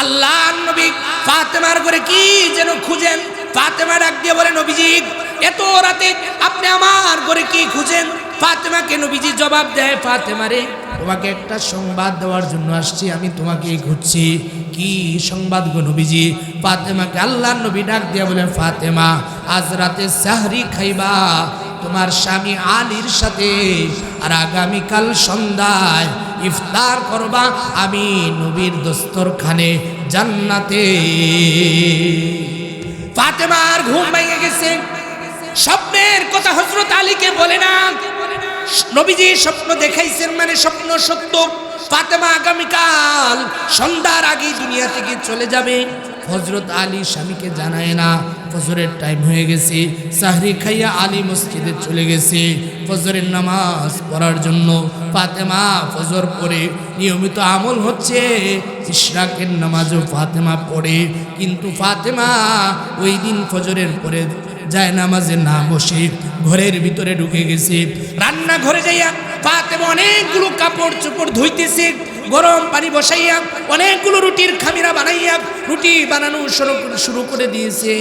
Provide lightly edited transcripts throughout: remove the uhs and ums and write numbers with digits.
আল্লাহর নবী ফাতেমার ঘরে কি যেন খুঁজেন। ফাতেমা ডাক দিয়ে বলে, নবীজি এত রাতে আপনি আমার ঘরে কি খুঁজেন? ফাতেমাকে নবীজি জবাব দেয়, ফাতেমা রে, তোমাকে একটা সংবাদ দেওয়ার জন্য আসছি, আমি তোমাকে খুঁজছি। কি সংবাদ গো নবীজি? ফাতেমাকে আল্লাহর নবী ডাক দিয়ে বলে, ফাতেমা আজ রাতে সাহরি খাইবা তোমার স্বামী আলীর সাথে, আর আগামীকাল সন্ধ্যায় ইফতার করবা আমি নবীর দস্তরখানে জান্নাতে। ফাতেমার ঘুম ভেঙে গেছে। স্বপ্নের কথা হযরত আলীকে বলে না, নবীজি স্বপ্ন দেখাইছেন মানে স্বপ্ন সত্য। ফাতেমা আগামীকাল সন্ধ্যার আগে দুনিয়া থেকে চলে যাবে। হযরত আলী স্বামীকে জানায় না, ফজরের টাইম হয়ে গেছে। সাহরি খাইয়া আলী মসজিদে চলে গেছে ফজরের নামাজ পড়ার জন্য। ফাতেমা ফজর পড়ে, নিয়মিত আমল হচ্ছে ইশরাকের নামাজও ফাতেমা পড়ে, কিন্তু ফাতেমা ওই দিন ফজরের পরে যায় নামাজে না বসে ঘরের ভিতরে ঢুকে গেছে। রান্নাঘরে যাইয়া ফাতেমা অনেকগুলো কাপড় চোপড় ধুইতেছে। গরম পানি বসাইয়া অনেকগুলো রুটির খামিরা বানাইয়া রুটি বানানো শুরু করে দিয়েছে।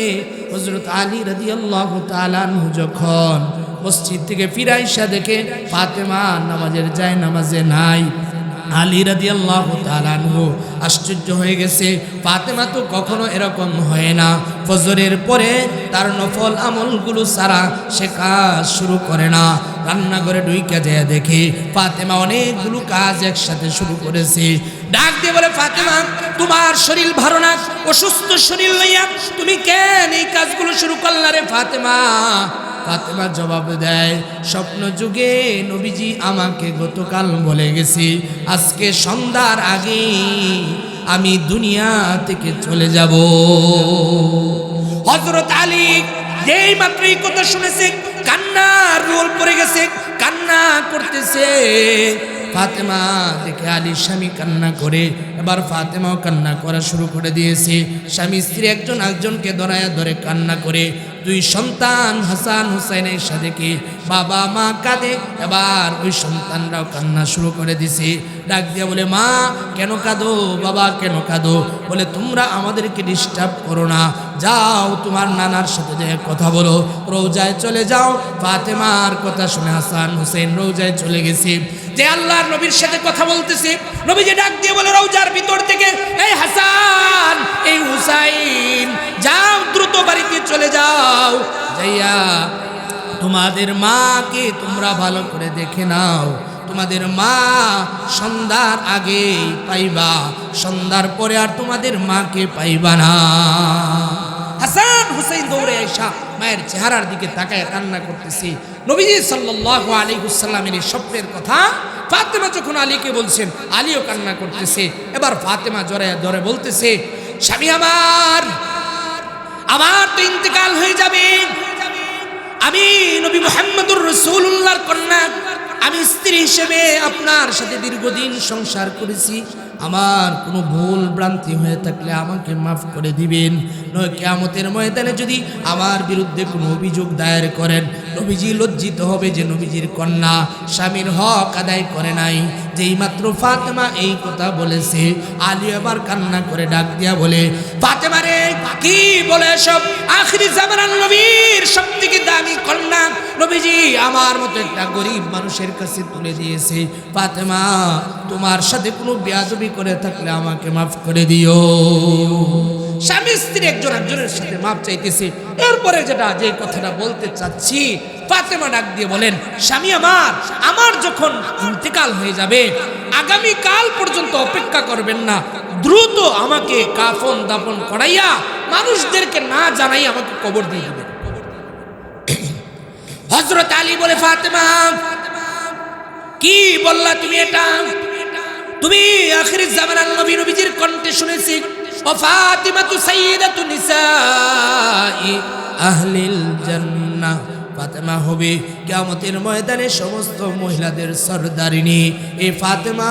হযরত আলী রাদিয়াল্লাহু তাআলা আনহু যখন মসজিদ থেকে ফিরাইসা দেখে ফাতেমা নামাজের যায় নামাজে নাই, আলী রাদিয়াল্লাহু তাআলা আনহু আশ্চর্য হয়ে গেছে। ফাতেমা তো কখনো এরকম হয় না, ফজরের পরে তার নফল আমলগুলো সারা সে কাজ শুরু করে না। রান্নাঘরে ঢুইকা যায় দেখে ফাতেমা অনেকগুলো কাজ একসাথে শুরু করেছে। ডাক দিয়ে বলে, ফাতেমা তোমার শরীর ভালো না, অসুস্থ শরীর লইয়া তুমি কেন এই কাজগুলো শুরু করলা রে ফাতেমা? ফাতেমা জবাব দেয়, স্বপ্ন যুগে নবীজি আমাকে গতকাল বলে গেছি আজকে সন্ধ্যার আগে আমি দুনিয়া থেকে চলে যাব। হযরত আলী যেই মাত্র এই কথা শুনেছে কান্নার রোল পড়ে গেছে, কান্না করতেছে। ফাতেমা দেখে আলীর স্বামী কান্না করে, এবার ফাতেমাও কান্না করা শুরু করে দিয়েছে। স্বামী স্ত্রী একজন একজনকে ধরায়া ধরে কান্না করে। দুই সন্তান হাসান হুসাইনের সাথে কি বাবা মা কাঁদে, এবার ওই সন্তানরাও কান্না শুরু করে দিছে। ডাক দিয়া বলে, মা কেন কাঁদো, বাবা কেন কাঁদো? বলে, তোমরা আমাদেরকে ডিস্টার্ব করো না, যাও তোমার নানার সাথে যে কথা বলো, রওজায় চলে যাও। ফাতেমার কথা শুনে হাসান হুসেন রওজায় চলে গেছে। যে আল্লাহর নবীর সাথে কথা বলতেছে, নবীজি ডাক দিয়ে বলে, রওজার ভিতর থেকে এই হাসান এই হুসাইন যাও, দ্রুত বাড়িতে চলে যাও, যাইয়া তোমাদের মাকে তোমরা ভালো করে দেখে নাও। তোমাদের মা সন্ধ্যার আগে পাইবা, সন্ধ্যার পরে আর তোমাদের মাকে পাইবা না। হাসান হুসাইন দৌড়ে আইসা মায়ের চেহারার দিকে তাকায় কান্না করতেছে। নবীজি সাল্লাল্লাহু আলাইহি ওয়াসাল্লামের এই স্বপ্নের কথা ফাতেমা যখন আলীকে বলছেন, আলীও কান্না করতেছে। এবার ফাতেমা জড়ায় ধরে বলতেছে, স্বামী আমার তো ইন্তেকাল হয়ে যাবে, আমি নবী মুহাম্মদুর রাসূলুল্লাহর কন্যা, আমি স্ত্রী হিসেবে আপনার সাথে দীর্ঘদিন সংসার করেছি, আমার কোনো ভুল ভ্রান্তি হয়ে থাকলে আমাকে মাফ করে দিবেন, নয় কিয়ামতের ময়দানে যদি আমার বিরুদ্ধে কোনো অভিযোগ দায়ের করেন নবীজি লজ্জিত হবে যে নবীজির কন্যা স্বামীর হক আদায় করে নাই। যেই মাত্র ফাতেমা এই কথা বলেছে, আলী আবার কান্না করে ডাক দিয়া বলে, ফাতেমা রে কি বলে সব? আখিরি জামানার নবীর সবথেকে দামি কন্যা নবীজি আমার মতো একটা গরিব মানুষের কাছে তুলে দিয়েছে। ফাতেমা তোমার সাথে কোনো বেয়াদবি করে থাকলে আমাকে মাফ করে দিও। স্বামী স্ত্রী একজন একজনের সাথে মাফ চাইতেছে। এরপরে যে কথাটা বলতে চাচ্ছি, ফাতেমা ডাক দিয়ে বলেন, স্বামী আমার যখন ইন্তেকাল হয়ে যাবে আগামী কাল পর্যন্ত অপেক্ষা করবেন না, দ্রুত আমাকে কাফন দাফন করাইয়া মানুষদেরকে না জানাই আমাকে কবর দিয়ে দিবেন। হযরত আলী বলে, ফাতেমা কি বললা তুমি? এটা তুমি আখির জামানার নবী নবীজির কণ্ঠে শুনেছি, ও ফাতিমাতু সাইয়্যিদাতু নিসাই আহলিল জান্নাহ, ফাতেমা হবে কিয়ামতের ময়দানে সমস্ত মহিলাদের সরদারিনী। এই ফাতেমা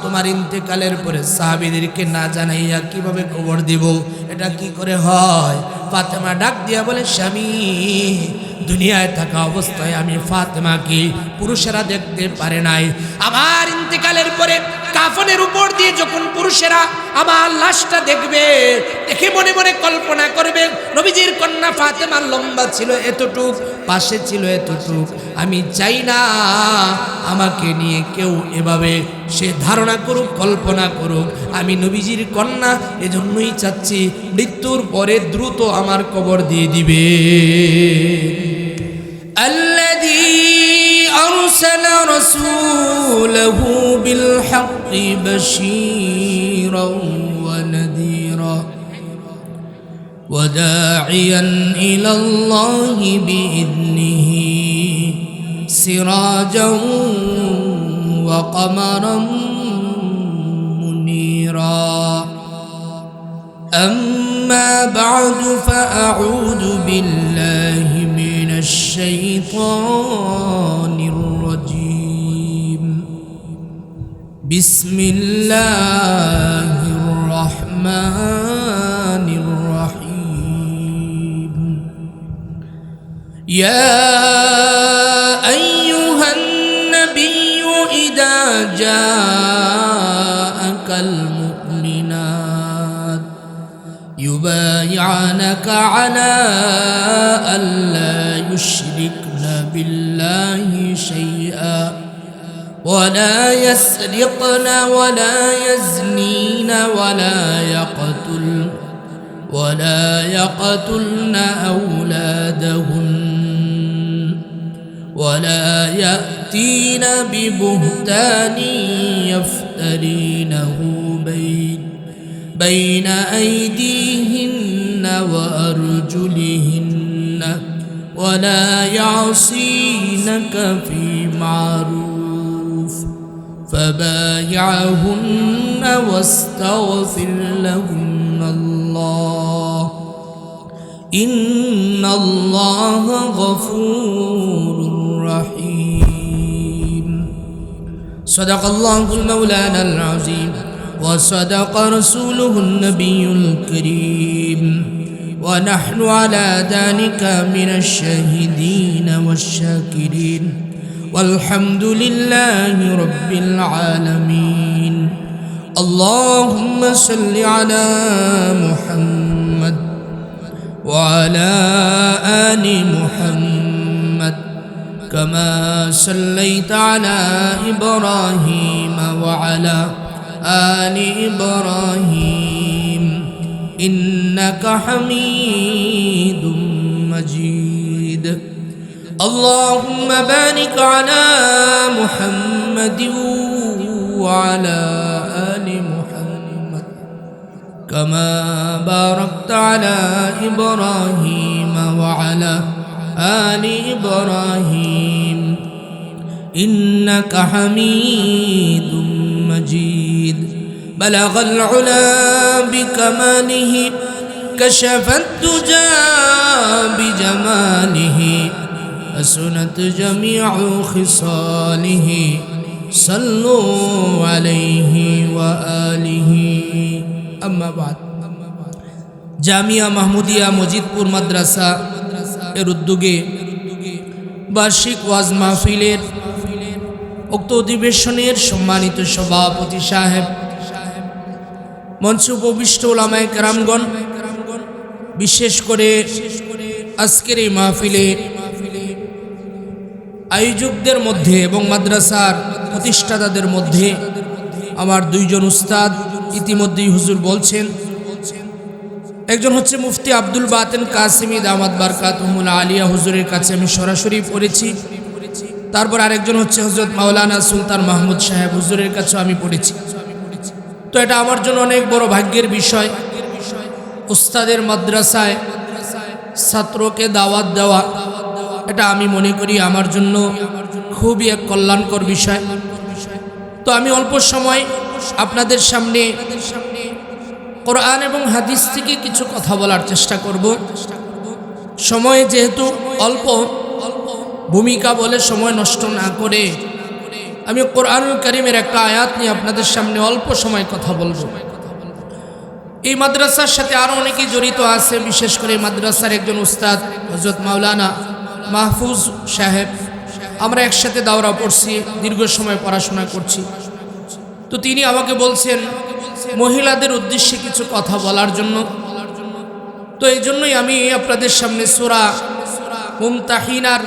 তোমার ইন্তেকালের পরে সাহাবীদেরকে না জানাইয়া কিভাবে কবর দিব? এটা কি করে হয়? ফাতেমা ডাক দিয়া বলে, স্বামী দুনিয়ায় থাকা অবস্থায় আমি ফাতেমাকে পুরুষেরা দেখতে পারে নাই, আমার ইন্তেকালের পরে কাফনের উপর দিয়ে যখন পুরুষেরা আমার লাশটা দেখবে, দেখে মনে মনে কল্পনা করবে নবীজির কন্যা ফাতেমার লম্বা ছিল এতটুক, পাশে ছিল এতটুক। আমি চাই না আমাকে নিয়ে কেউ এভাবে সে ধারণা করুক, কল্পনা করুক। আমি নবীজির কন্যা, এজন্যই চাচ্ছি মৃত্যুর পরে দ্রুত আমার কবর দিয়ে দিবে। الذي أرسل رسوله بالحق بشيرا ونذيرا وداعيا إلى الله بإذنه سراجا وقمرا منيرا أما بعد فأعوذ بالله من الشيطان الرجيم بسم الله الرحمن الرحيم يا أيها النبي إذا جاءك المؤمنات يبايعنك على ألا يشركن بالله شيئا ولا يسرقن ولا يزنين ولا يقتلن أولادهن ولا يأتين ببهتان يفترينه بين أيديهن وأرجلهن ولا يعصينك في معروف فبايعهن واستغفر لهن الله إن الله غفور رحيم صدق الله المولانا العظيم وصدق رسوله النبي الكريم ونحن على ذلك من الشاهدين والشاكرين والحمد لله رب العالمين اللهم صل على محمد وعلى آل محمد كما صليت على إبراهيم وعلى آل إبراهيم إنك حميد مجيد اللهم بارك على محمد وعلى آل محمد كما باركت على إبراهيم وعلى آل إبراهيم إنك حميد مجيد بلغ العلا بكماله كشف الدجى بجماله حسنت جميع خصاله صلوا عليه وآله أما بعد জামিয়া মাহমুদিয়া মজিদপুর মাদ্রাসা এর উদ্যোগে বার্ষিক ওয়াজ মাহফিলের উক্ত অধিবেশনের সম্মানিত সভাপতি সাহেব, মঞ্চে উপবিষ্ট উলামায়ে কেরামগণ, বিশেষ করে আজকের এই মাহফিলে আয়োজকদের মধ্যে এবং মাদ্রাসার প্রতিষ্ঠাতাদের মধ্যে আমার দুইজন উস্তাদ ইতিমধ্যেই হুজুর বলছেন। একজন হচ্ছে মুফতি আব্দুল বাতেন কাসিমি দামাত বারকাতুহুল আলিয়া, হুজুরের কাছে আমি সরাসরি পড়েছি। তারপর আরেকজন হচ্ছে হযরত মাওলানা সুলতান মাহমুদ সাহেব, হুজুরের কাছে আমি পড়েছি। তো এটা আমার জন্য অনেক বড় ভাগ্যের বিষয়। উস্তাদের মাদ্রাসায় ছাত্রকে দাওয়াত দেওয়া, এটা আমি মনে করি আমার জন্য খুবই এক কল্যাণকর বিষয়। তো আমি অল্প সময় আপনাদের সামনে কোরআন এবং হাদিস থেকে কিছু কথা বলার চেষ্টা করব। সময় যেহেতু অল্প, ভূমিকা বলে সময় নষ্ট না করে আমি কোরআনুল কারীমের একটা আয়াত নিয়ে আপনাদের সামনে অল্প সময় কথা বলবো। এই মাদ্রাসার সাথে আরও অনেকেই জড়িত আছে, বিশেষ করে মাদ্রাসার একজন উস্তাদ হযরত মাওলানা মাহফুজ সাহেব। আমরা একসাথে দাওরা পড়ছি, দীর্ঘ সময় পড়াশোনা করছি। তো তিনি আমাকে বলছেন মহিলাদের উদ্দেশ্যে কিছু কথা বলার জন্য। তো এই জন্যই আমি আপনাদের সামনে সূরা মুমতাহিনার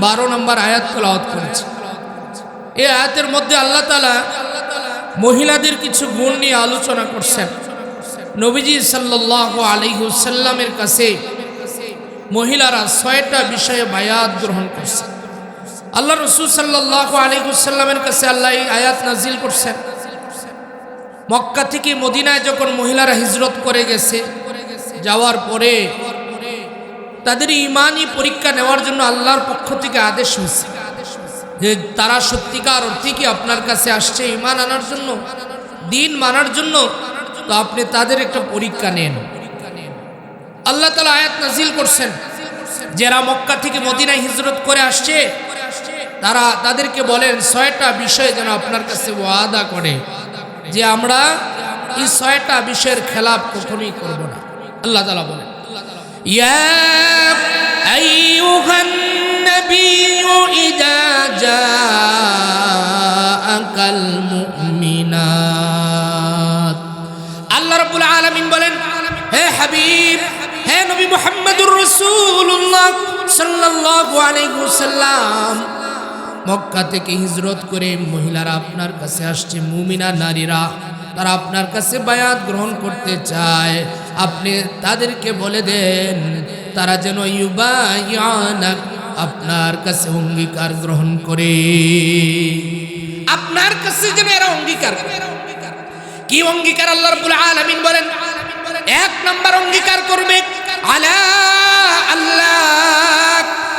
12 নম্বর আয়াত তেলাওয়াত করেছি। এই আয়াতের মধ্যে আল্লাহ তাআলা মহিলাদের কিছু গুণ নিয়ে আলোচনা করছেন। নবীজি সাল্লাল্লাহু আলাইহি ওয়াসাল্লামের কাছে মহিলারা 6টা বিষয়ে বায়াত গ্রহণ করছে। আল্লাহ রাসূল সাল্লাল্লাহু আলাইহি ওয়াসাল্লামের কাছে আল্লাহ এই আয়াত নাজিল করছেন। মক্কা থেকে মদিনায় যখন মহিলারা হিজরত করে গেছে, যাওয়ার পরে তাদের ঈমানি পরীক্ষা নেওয়ার জন্য আল্লাহর পক্ষ থেকে আদেশ হয়েছে যে তারা সত্যিকার অর্থে কি আপনার কাছে আসছে ঈমান আনার জন্য, দ্বীন মানার জন্য, তো আপনি তাদের একটা পরীক্ষা নেন। আল্লাহ তাআলা আয়াত নাজিল করছেন, যারা মক্কা থেকে মদিনায় হিজরত করে আসছে তাদেরকে বলেন 6টা বিষয় যেন আপনার কাছে ওয়াদা করে যে আমরা এই 6টা বিষয়ের খেলাপ কখনোই করব না। আল্লাহ তাআলা বলেন, ইয়া আইয়ুহান নাবিয়্যু ইযা জাআকাল মুমিনাত। আল্লাহ রাব্বুল আলামিন বলেন, হে হাবিব, হে নবী মুহাম্মদুর রাসূলুল্লাহ সাল্লাল্লাহু আলাইহি ওয়াসাল্লাম, মক্কা থেকে হিজরত করে মহিলারা আপনার কাছে আসছে, মুমিনা নারীরা, তারা আপনার কাছে বায়াত গ্রহণ করতে চায়। আপনি তাদেরকে বলে দেন তারা যেন ইউবাইয়ানাক, আপনার কাছে অঙ্গীকার গ্রহণ করে, আপনার কাছে যেন এরা অঙ্গীকার করে। কি অঙ্গীকার? আল্লাহ রাব্বুল আলামিন বলেন, 1 নম্বর অঙ্গীকার করবে আলা আল্লাহ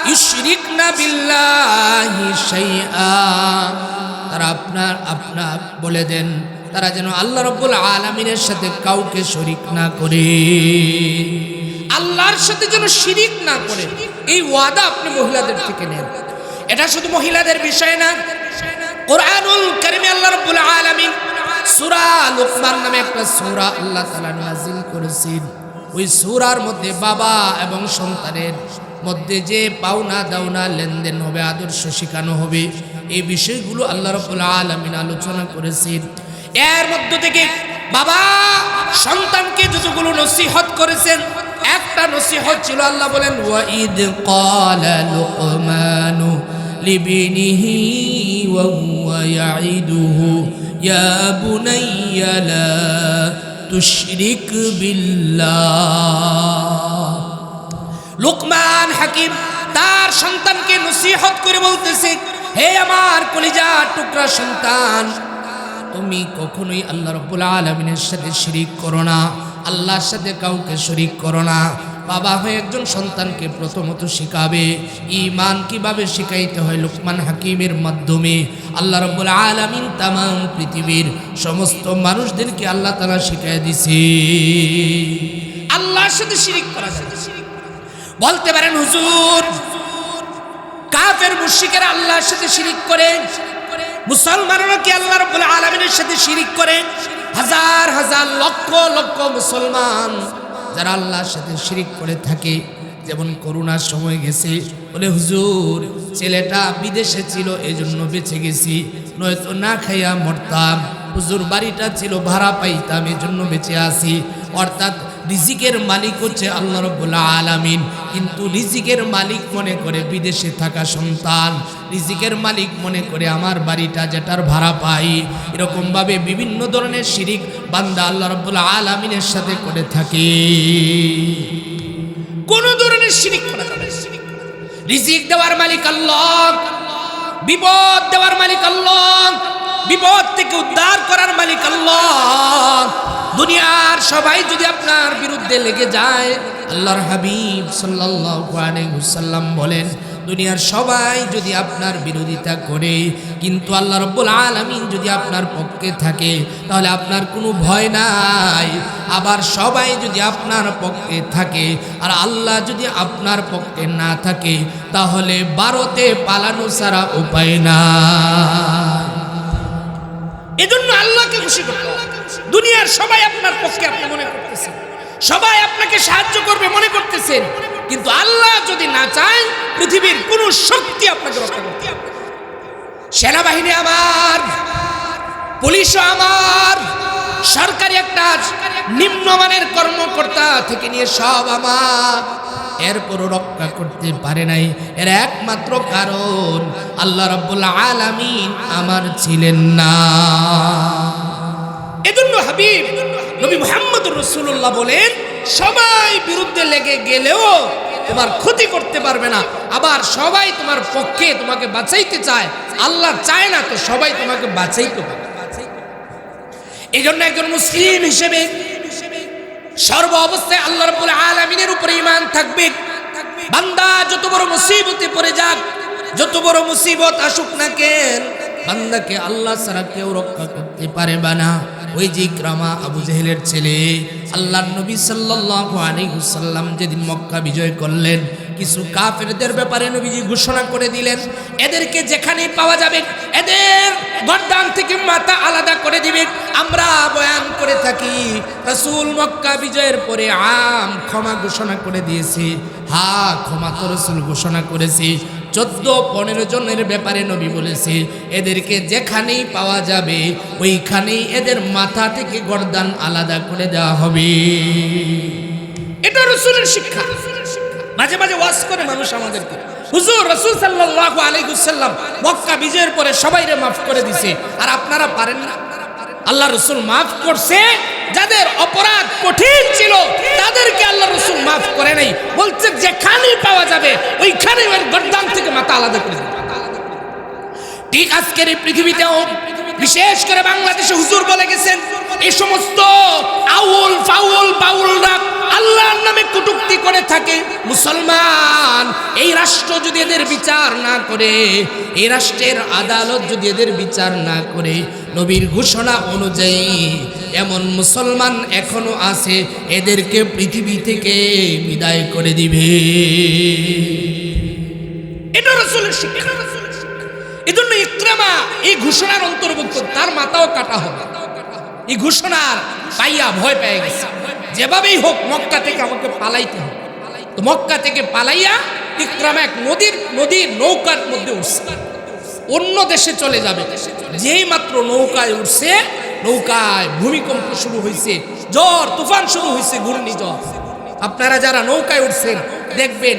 ইউশরিকনা বিল্লাহি শাইআ, তারা আপনার বলে দেন তারা যেন আল্লাহ রাব্বুল আলামিনের সাথে কাউকে শরীক না করে, আল্লাহর সাথে যেন শিরিক না করে। এই ওয়াদা আপনি মহিলাদের থেকে নেন। এটা শুধু মহিলাদের বিষয় না, কোরআনুল কারীমে আল্লাহ রাব্বুল আলামিন সূরা লুকমান নামে একটা সূরা আল্লাহ তাআলা নাযিল করেছেন। ওই সূরার মধ্যে বাবা এবং সন্তানের মধ্যে যে পাওনা দাওনা লেনদেন হবে, আদর্শ শেখানো হবে, এই বিষয়গুলো আল্লাহ রাব্বুল আলামিন আলোচনা করেছেন। এর মধ্য থেকে বাবা সন্তানকে যতগুলো নসিহত করেছেন, একটা নসিহত ছিল আল্লাহ বলেন, ওয়াইদ ক্বালা লুকমানু লিবনিহি ওয়া হুয়া ইয়াইদুহু ইয়া বুনাইয়া লা তুশরিক বিল্লাহ। লুকমান হাকিম তার সন্তানকে নসিহত করে বলতেছে, হে আমার কলিজার টুকরা সন্তান, তুমি কখনোই আল্লাহ রাব্বুল আলামিনের সাথে শিরিক করো না, আল্লাহর সাথে কাউকে শরীক করো না। বাবা হয়ে একজন সন্তানকে প্রথমত শিখাবে ঈমান কিভাবে শিখাইতে হয় লুকমান হাকিমের মাধ্যমে। আল্লাহ রাব্বুল আলামিন तमाम পৃথিবীর সমস্ত মানুষদেরকে আল্লাহ তাআলা শিখিয়ে দিয়েছে আল্লাহর সাথে শিরিক করা যায়। বলতে পারেন হুজুর, কাফের মুশরিকেরা আল্লাহর সাথে শিরিক করে, মুসলমানরা কি আল্লাহ রাব্বুল আলামিনের সাথে শিরিক করে? হাজার হাজার লক্ষ লক্ষ মুসলমান যারা আল্লাহর সাথে শিরিক করে থাকে। যেমন করোনার সময় গেছে, বলে হুজুর ছেলেটা বিদেশে ছিল এজন্য বেঁচে গেছি, নয়তো না খাইয়া মরতাম। হুজুর বাড়িটা ছিল ভাড়া পাইতাম এজন্য বেঁচে আছি। অর্থাৎ রিজিকের মালিক হচ্ছে আল্লাহ রাব্বুল আলামিন, কিন্তু রিজিকের মালিক মনে করে বিদেশে থাকা সন্তান, রিজিকের মালিক মনে করে আমার বাড়িটা যেটার ভাড়া পাই। এরকমভাবে বিভিন্ন ধরনের শিরিক বান্দা আল্লাহ রাব্বুল আলামিনের সাথে করে থাকে। কোন ধরনের শিরিক করা যাবে? রিজিক দেওয়ার মালিক আল্লাহ, বিপদ দেওয়ার মালিক আল্লাহ, বিপদ থেকে উদ্ধার করার মালিক আল্লাহ। দুনিয়ার সবাই যদি আপনার বিরুদ্ধে লেগে যায়, আল্লাহর হাবিব সাল্লাল্লাহু আলাইহি ওয়াসাল্লাম বলেন, দুনিয়ার সবাই যদি আপনার বিরোধিতা করে কিন্তু আল্লাহ রাব্বুল আলামিন যদি আপনার পক্ষে থাকে তাহলে আপনার কোনো ভয় নাই। আবার সবাই যদি আপনার পক্ষে থাকে আর আল্লাহ যদি আপনার পক্ষে না থাকে তাহলে ভারতে পালানো ছাড়া উপায় নাই। এজন্য আল্লাহকে খুশি করতে হবে। দুনিয়ার সবাই আপনার পক্ষে আপনি মনে করতেছেন, সবাই আপনাকে সাহায্য করবে মনে করতেছেন, কিন্তু আল্লাহ যদি না চায় পৃথিবীর কোন শক্তি আপনাকে রক্ষা করতে পারবে না। সেনাবাহিনী আমার পুলিশও আমার, সরকারি একটা নিম্নমানের কর্মকর্তা থেকে নিয়ে সব আমার, এরপরও রক্ষা করতে পারে নাই। এর একমাত্র কারণ আল্লাহ রাব্বুল আলামিন আমার ছিলেন না। এজন্য হাবিব নবী মুহাম্মদুর রাসূলুল্লাহ বলেন, সবাই বিরুদ্ধে লেগে গেলেও তোমার ক্ষতি করতে পারবে না। আবার সবাই তোমার পক্ষে তোমাকে বাঁচাইতে চায়, আল্লাহ চায় না তো সবাই তোমাকে বাঁচাইতে পারে। এই জন্য একজন মুসলিম হিসেবে সর্ব অবস্থায় আল্লাহ রাব্বুল আলামিনের উপরে ঈমান থাকবে। বান্দা যত বড় মুসিবতে পড়ে যাক, যত বড় মুসিবত আসুক না কেন, বান্দাকে আল্লাহ ছাড়া কেউ রক্ষা করতে পারবে না। ওই যে ইকরামা, আবু জেহেলের ছেলে, আল্লাহর নবী সাল্লাল্লাহু আলাইহি ওয়াসাল্লাম যেদিন মক্কা বিজয় করলেন, কিছু কাফেরদের ব্যাপারে নবীজি ঘোষণা করে দিলেন, এদেরকে যেখানেই পাওয়া যাবে এদের গর্দান থেকে মাথা আলাদা করে দিবে। আমরা বয়ান করে থাকি, রাসূল মক্কা বিজয়ের পরে আম ক্ষমা ঘোষণা করে দিয়েছে। হ্যাঁ, ক্ষমা তো রাসূল ঘোষণা করেছে। 14-15 জনের ব্যাপারে নবী বলেছে, এদেরকে যেখানেই পাওয়া যাবে ওইখানেই এদের মাথা থেকে গর্দান আলাদা করে দেওয়া হবে। এটা রাসূলের শিক্ষা। মাঝে মাঝে ওয়াজ করে মানুষ আমাদেরকে, হুজুর রাসূল সাল্লাল্লাহু আলাইহি ওয়াসাল্লাম মক্কা বিজয়ের পরে সবাইরে মাফ করে দিয়েছে, আর আপনারা পারেন না। আল্লাহ রাসূল মাফ করছে, যাদের অপরাধ কঠিন ছিল তাদেরকে আল্লাহ রাসূল মাফ করে নাই। বলছে যেখানেই পাওয়া যাবে ওইখানেই ওর গর্দান থেকে মাথা আলাদা করে দিবে। ঠিক আজকের এই পৃথিবীতেও, বিশেষ করে বাংলাদেশে হুজুর বলে গেছেন, এই সমস্ত আউল ফাউল বাউলরা আল্লাহর নামে কটূক্তি করে থাকে। মুসলমান, এই রাষ্ট্র যদি এদের বিচার না করে, এই রাষ্ট্রের আদালত যদি এদের বিচার না করে, নবীর ঘোষণা অনুযায়ী এমন মুসলমান এখনো আছে, এদেরকে পৃথিবী থেকে বিদায় করে দিবে। এটা রাসূলের শিক্ষা। এজন্য ইকরামা এই ঘোষণার অন্তর্ভুক্ত, তার মাথাও কাটা হবে। এই ঘোষণার পাইয়া ভয় পেয়ে গেছে, যেভাবেই হোক মক্কা থেকে আমাকে পালাইতে হবে। তো মক্কা থেকে পালাইয়া ইকরামা এক নদীর নৌকার মধ্যে উঠছে, অন্য দেশে চলে যাবে। যেই মাত্র নৌকায় উঠছে, নৌকায় ভূমিকম্প শুরু হয়েছে, ঝড় তুফান শুরু হয়েছে, ঘূর্ণিঝড়। আপনারা যারা নৌকায় উঠছেন দেখবেন,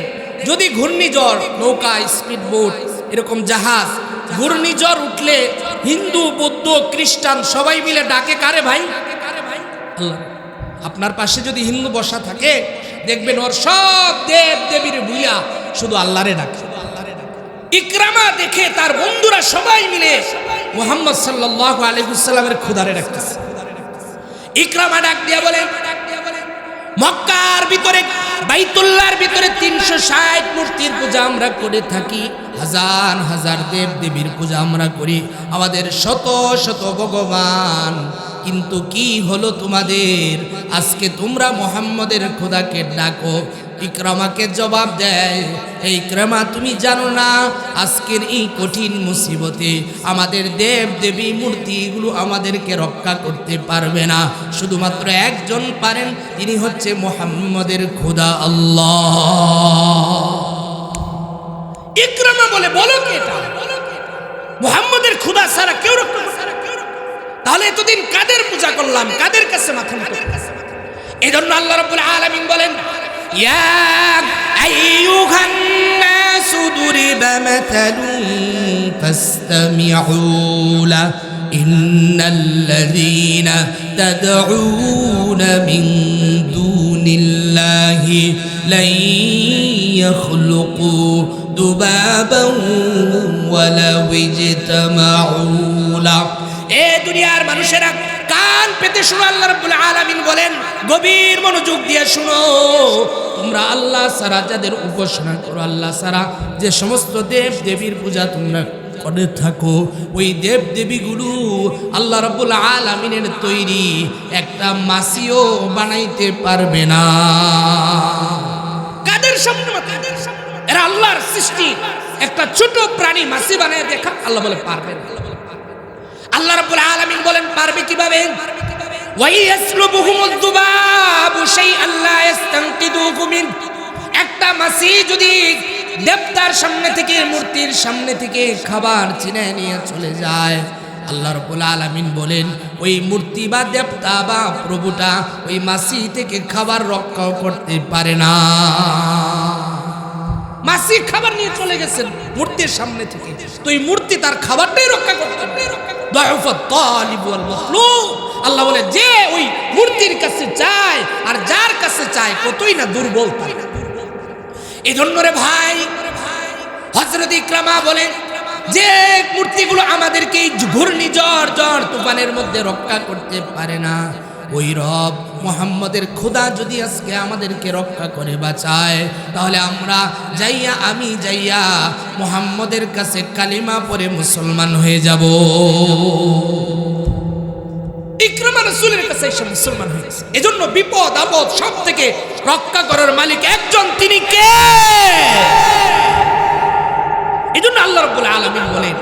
যদি ঘূর্ণিঝড়, নৌকা, স্পিড বোট, এরকম জাহাজ, ঘূর্ণিঝড় উঠলে হিন্দু বৌদ্ধ খ্রিস্টান সবাই মিলে ডাকে কারে ভাই? আল্লাহ। আপনার পাশে যদি হিন্দু বসা থাকে দেখবেন ওর সব দেব দেবীর ভুইয়া শুধু আল্লাহরে ডাকে। ইকরামা দেখে তার বন্ধুরা সবাই মিলে মুহাম্মদ সাল্লাল্লাহু আলাইহি ওয়াসাল্লামের খোদারে ডাকতেছে। ইকরামা ডাক দিয়া বলে, মক্কার ভিতরে বাইতুল্লাহর ভিতরে 360 মূর্তির পূজা আমরা করে থাকি, হাজার হাজার দেব দেবীর পূজা আমরা করি, আমাদের শত শত ভগবান, কিন্তু কি হলো তোমাদের? আজকে তোমরা মুহাম্মদের খোদাকে ডাকো। ইকরামাকে জবাব দেয়, এই ইকরামা তুমি জানো না আজকের এই কঠিন মুসিবতে আমাদের দেব দেবী মূর্তিগুলো আমাদেরকে রক্ষা করতে পারবে না, শুধুমাত্র একজন পারেন, তিনি হচ্ছে মুহাম্মদের খোদা আল্লাহ। ইকরামা বলে, বলো কি এটা? মুহাম্মদের খোদা ছাড়া কেউ রক্ষা করবে না। তাহলে এতদিন কাদের পূজা করলাম, কাদের কাছে মাথা নত? এই জন্য আল্লাহ রাব্বুল আলামিন বলেন, ইয়া আইয়ুহান নাসু দুরিবা মাতালুন ফাসতামিউ লা ইন্নাল্লাযীনা তাদউনা মিন দুনিল্লাহি লা ইয়াখলুকু দুবাবান ওয়ালাউ ইজতামাউ লা। এ দুনিয়ার মানুষেরা কান পেতে শুনো, আল্লাহ রাব্বুল আলামিন বলেন, গভীর মনোযোগ দিয়ে শুনো, তোমরা আল্লাহ ছাড়া যাদের উপাসনা করো, আল্লাহ ছাড়া যে সমস্ত দেব দেবীর পূজা তোমরা করে থাকো, ওই দেব দেবীগুলো আল্লাহ রাব্বুল আলামিনের তৈরি, একটা মাছিও বানাইতে পারবে না। কাদের সামনে? এরা আল্লাহর সৃষ্টি, একটা ছোট প্রাণী মাছি বানায় দেখা, আল্লাহ বলে পারবে না। আল্লাহ রাব্বুল আলামিন বলেন পারবে কিভাবে? ওয়াইয়াসলুবুহুমুদ দুবাবু শাইআন লা ইস্তানকিদুহু মিন। একটা মাছি যদি দেবতার সামনে থেকে, মূর্তির সামনে থেকে খাবার ছিনিয়ে নিয়ে চলে যায়, আল্লাহ রাব্বুল আলামিন বলেন ওই মূর্তি বা দেবতা বা প্রভুটা ওই মাছি থেকে খাবার রক্ষা করতে পারে না। মাছি খাবার নিয়ে চলে গেছেন মূর্তির সামনে থেকে, তো এই মূর্তি তার খাবারটাই রক্ষা করতে পারে। দায়ুফাত তালিব ওয়াল মাতলুব, আল্লাহ বলে যে ওই মূর্তির কাছে চায় আর যার কাছে চায় কতই না দুর্বল। এই জন্য রে ভাই হযরত ইকরামা বলেন যে মূর্তিগুলো আমাদেরকে এই ঘূর্ণিঝড় ঝড় তুফানের মধ্যে রক্ষা করতে পারে না, ওই রব মুহাম্মদের খোদা যদি আজকে আমাদেরকে রক্ষা করে বাঁচায়, তাহলে আমরা যাইয়া আমি যাইয়া মুহাম্মদের কাছে কালিমা পড়ে মুসলমান হয়ে যাব। ইকরামা রাসূলের কাছে এসে মুসলমান হয়ে গেছে। এজন্য বিপদ আপদ সব থেকে রক্ষা করার মালিক একজন, তিনি কে? এজন্য আল্লাহ রাব্বুল আলামিন বলেন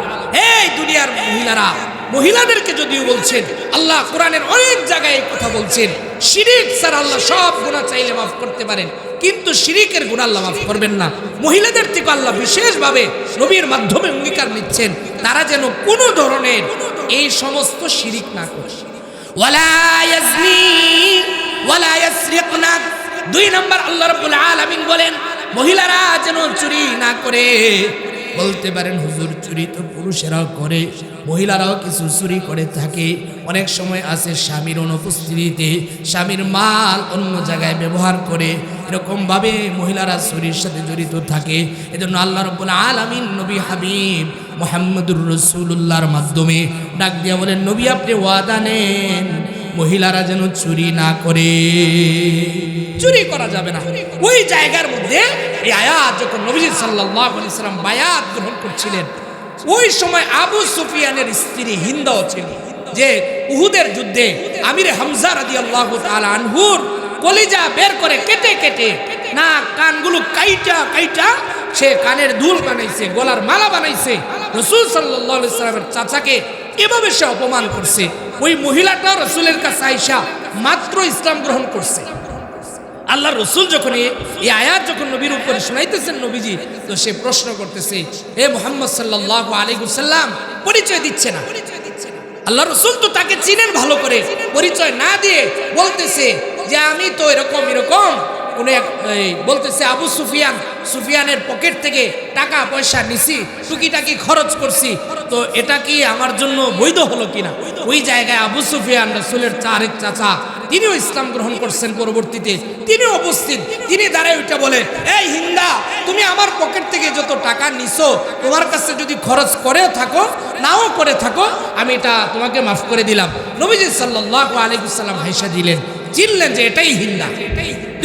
এই দুনিয়ার মহিলারা, মহিলাদেরকে যদিও বলছেন আল্লাহ কোরআনের অনেক জায়গায় এই কথা বলছেন, শিরিক ছাড়া আল্লাহ সব গুনাহ চাইলে মাফ করতে পারেন, কিন্তু শিরিকের গুনাহ আল্লাহ মাফ করবেন না। মহিলাদের থেকে আল্লাহ বিশেষভাবে নবীর মাধ্যমে অঙ্গীকার নিচ্ছেন তারা যেন কোনো ধরনের এই সমস্ত শিরিক না করে। ওয়ালা ইয়াজনি ওয়ালা ইয়াসরিকনা, 2 নম্বর আল্লাহ রাব্বুল আলামিন বলেন মহিলারা যেন চুরি না করে। বলতে পারেন হুজুর চুরি তো পুরুষেরাও করে, মহিলারাও কিছু চুরি করে থাকে। অনেক সময় আছে স্বামীর অনুপস্থিতিতে স্বামীর মাল অন্য জায়গায় ব্যবহার করে, এরকমভাবে মহিলারা চুরির সাথে জড়িত থাকে। এজন্য আল্লাহ রাব্বুল আলামিন নবী হাবিব মুহাম্মদুর রাসূলুল্লাহর মাধ্যমে ডাক দিয়া বলেন নবী আপনি ওয়াদা নেন মহিলারা যেন চুরি না করে। চুরি করা যাবে না। ওই জায়গার মধ্যে এই আয়াত যখন নবী সাল্লাল্লাহু আলাইহি ওয়াসাল্লাম বায়াত গ্রহণ করছিলেন, ওই সময় আবু সুফিয়ানের স্ত্রী হিন্দাও ছিল, যে উহুদের যুদ্ধে আমির হামজা রাদিয়াল্লাহু তাআলা আনহুর কলিজা বের করে কেটে কেটে না কানগুলো কাইটা কাইটা সে কানের দুল বানাইছে, গলার মালা বানাইছে। রাসূল সাল্লাল্লাহু আলাইহি ওয়াসাল্লামের চাচাকে এভাবে সে অপমান করছে। ওই মহিলাটাও রাসূলের কাছে আইসা মাত্র ইসলাম গ্রহণ করছে। আল্লাহ রসুল যখন এই আয়াত যখন নবীর উপরে শোনাইতেছেন নবীজি, তো সে প্রশ্ন করতেছে হে মুহাম্মদ সাল্লাল্লাহু আলাইহি ওয়াসাল্লাম, পরিচয় দিচ্ছে না। আল্লাহ রসুল তো তাকে চিনেন ভালো করে, পরিচয় না দিয়ে বলতেছে যে আমি তো এরকম এরকম কোন এক বলতেছে আবু সুফিয়ানের পকেট থেকে টাকা পয়সা নিছি, টুকিটাকি খরচ করছি, তো এটা কি আমার জন্য বৈধ হলো কিনা। ওই জায়গায় আবু সুফিয়ান রাসূলের আরেক চাচা, তিনিও ইসলাম গ্রহণ করছেন পরবর্তীতে, তিনিও উপস্থিত। তিনি দাঁড়ায় ওইটা বলে এই হিন্দা, তুমি আমার পকেট থেকে যত টাকা নিছো, তোমার কাছে যদি খরচ করেও থাকো নাও করে থাকো, আমি এটা তোমাকে মাফ করে দিলাম। নবীজি সাল্লাল্লাহু আলাইহি ওয়াসাল্লাম হাইসা দিলেন, চিনলেন যে এটাই হিন্দা।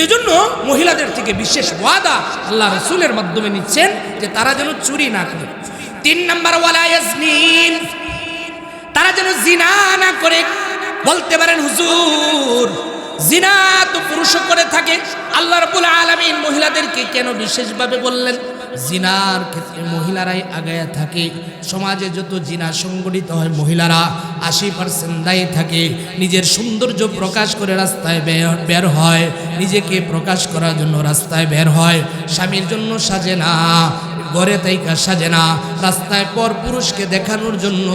এজন্য মহিলাদের থেকে বিশেষ ওয়াদা আল্লাহ রাসূলের মাধ্যমে নিচ্ছেন যে তারা যেন চুরি না করে। 3 নম্বর ওয়ালা ইয়াজনিন, তারা যেন জিনা না করে। বলতে পারেন হুজুর জিনা তো পুরুষও করে থাকে, আল্লাহ রাব্বুল আলামিন মহিলাদেরকে কেন বিশেষভাবে বললেন? জিনার ক্ষেত্রে মহিলারাই আগায়া থাকে। সমাজে যত জিনা সংগঠিত হয় মহিলারা 80% দায়ী থাকে। নিজের সৌন্দর্য প্রকাশ করে রাস্তায় বের হয়, নিজেকে প্রকাশ করার জন্য রাস্তায় বের হয়, স্বামীর জন্য সাজে না, ঘরে তাইকা সাজে না, রাস্তায় পর পুরুষকে দেখানোর জন্য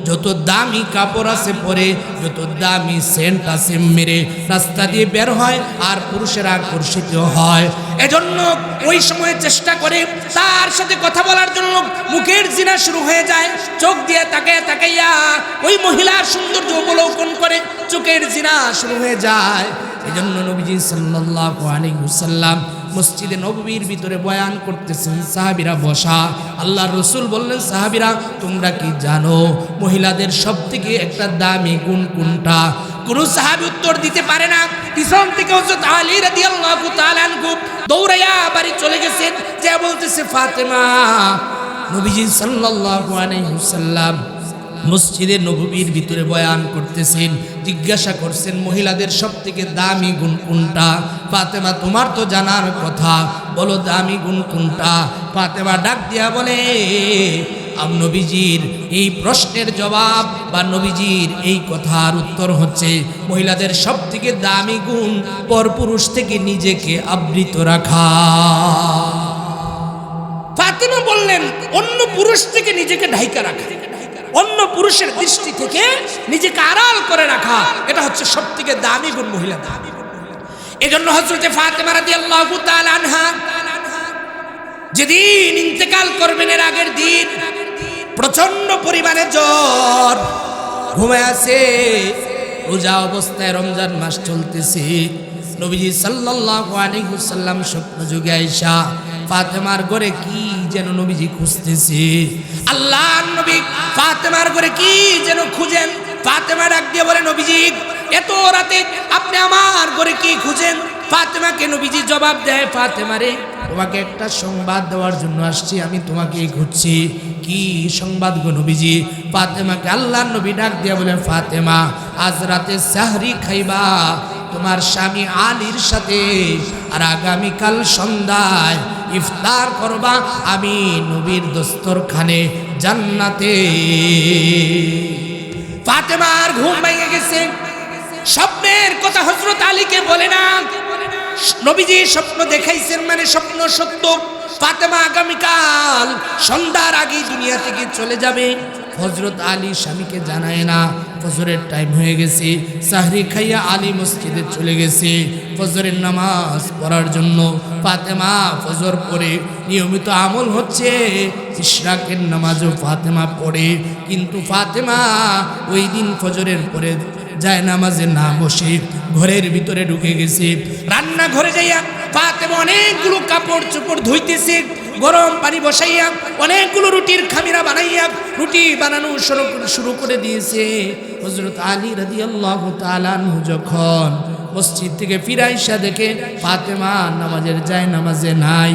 যত দামি কাপড় আছে পরে, যত দামি সেন্ট আছে মেরে রাস্তা দিয়ে বের হয়, আর পুরুষেরা আকর্ষিত হয়। এজন্য ওই সময় চেষ্টা করে তার সাথে কথা বলার জন্য মুখের জিনা শুরু হয়ে যায়, চোখ দিয়ে তাকাইয়া তাকাইয়া ওই মহিলার সৌন্দর্য অবলোকন করে চোখের জিনা শুরু হয়ে যায়। এজন্য নবীজি সাল্লাল্লাহু আলাইহি ওয়াসাল্লাম মসজিদে নববীর ভিতরে বয়ান করতেছেন, সাহাবীরা বসা। আল্লাহর রাসূল বললেন সাহাবীরা তোমরা কি জানো মহিলাদের সবথেকে একটা দামি গুণ কোনটা? কোন সাহাবী উত্তর দিতে পারে না। পিছন থেকে হযরত আলী রাদিয়াল্লাহু তাআলা আনহু দৌড়াইয়া বাড়ি চলে গেছেন, যে বলতেছে ফাতেমা। নবীজি সাল্লাল্লাহু আলাইহি ওয়াসাল্লাম মসজিদে নববীর ভিতরে বয়ান করতেছেন, জিজ্ঞাসা করছেন মহিলাদের সবথেকে দামি গুণ কোনটা? ফাতেমা তোমার তো জানার কথা, বলো দামি গুণ কোনটা? ফাতেমা ডাক দিয়া বলে নবীজির এই প্রশ্নের জবাব বা নবীজির এই কথার উত্তর হচ্ছে মহিলাদের সবথেকে দামি গুণ পরপুরুষ থেকে নিজেকে আবৃত রাখা। ফাতেমা বললেন অন্য পুরুষ থেকে নিজেকে ঢাইকা রাখা। অন্য পুরুষের দৃষ্টি থেকে নিজেকে আড়াল করে রাখা, এটা হচ্ছে সবথেকে দামি গুণ মহিলা। এজন্য হযরতে ফাতেমা রাদিয়াল্লাহু তাআলা আনহা যেদিন ইন্তেকাল করবেন এর আগের দিন প্রচন্ড পরিমাণে জ্বর, ঘুমায় আছে, রোজা অবস্থায়, রমজান মাস চলতেছে। নবীজি সাল্লাল্লাহু আলাইহি ওয়াসাল্লাম স্বপ্ন যুগে আয়েশা ফাতেমার ঘরে কি যেন নবীজি খুঁজতেছে। আল্লাহর নবী ফাতেমার ঘরে কি যেন খুঁজেন। ফাতেমা ডাক দিয়ে বলে, নবীজি এত রাতে আপনি আমার ঘরে কি খুঁজেন? ফাতেমাকে নবীজি জবাব দেয়, ফাতেমা রে, তোমাকে একটা সংবাদ দেওয়ার জন্য আসছি, আমি তোমাকেই খুঁজছি। কি সংবাদ গো নবীজি? ফাতেমাকে আল্লাহর নবী ডাক দিয়ে বলেন, ফাতেমা আজ রাতে সাহরি খাইবা তোমার স্বামী আলীর সাথে, আর আগামীকাল সন্ধ্যায় ইফতার করবা আমি নবীর দস্তরখানে জান্নাতে। ফাতেমার ঘুম ভেঙে গেছে। স্বপ্নের কথা হযরত আলীকে বলে না, নবীজি স্বপ্ন দেখাইছেন মানে স্বপ্ন সত্য। ফাতেমা আগামীকাল সন্ধ্যার আগেই দুনিয়া থেকে চলে যাবে। হযরত আলী স্বামীকে জানায় না, ফজরের টাইম হয়ে গেছে। সাহরি খাইয়া আলী মসজিদে চলে গেছে ফজরের নামাজ পড়ার জন্য। ফাতেমা ফজর পড়ে, নিয়মিত আমল হচ্ছে ইশরাকের নামাজও ফাতেমা পড়ে, কিন্তু ফাতেমা ওই দিন ফজরের পরে যায় নামাজে না বসে ঘরের ভিতরে ঢুকে গেছে। রান্নাঘরে যাইয়া ফাতেমা অনেকগুলো কাপড় চোপড় ধুইতেছে, গরম পানি বসাইয়া অনেকগুলো রুটির খামিরা বানাইয়া রুটি বানানো শুরু করে দিয়েছে। হযরত আলী রাদিয়াল্লাহু তাআলা আনহু যখন মসজিদ থেকে ফিরে আইসা দেখে ফাতেমা নামাজের যায় নামাজে নাই।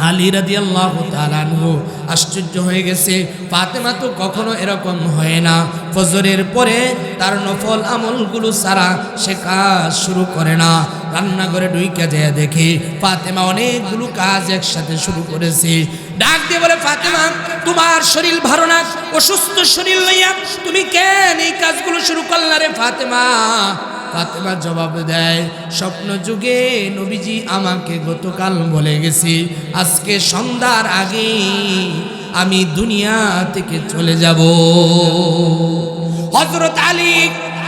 আলী রাদিয়াল্লাহু তাআলা আনহু আশ্চর্য হয়ে গেছে। ফাতেমা তো কখনো এরকম হয় না, ফজরের পরে তার নফল আমলগুলো সারা সে কাজ শুরু করে না। রান্নাঘরে ঢুইকা যায় দেখে ফাতেমা অনেকগুলো কাজ একসাথে শুরু করেছে। ডাক দিয়ে বলে, ফাতেমা তোমার শরীর ভালো না, অসুস্থ শরীর লইয়া তুমি কেন এই কাজগুলো শুরু করলা রে ফাতেমা? ফাতেমা জবাব দেয়, স্বপ্ন যুগে নবীজি আমাকে গতকাল বলে গেছি আজকে সন্ধ্যার আগে আমি দুনিয়া থেকে চলে যাব। হযরত আলী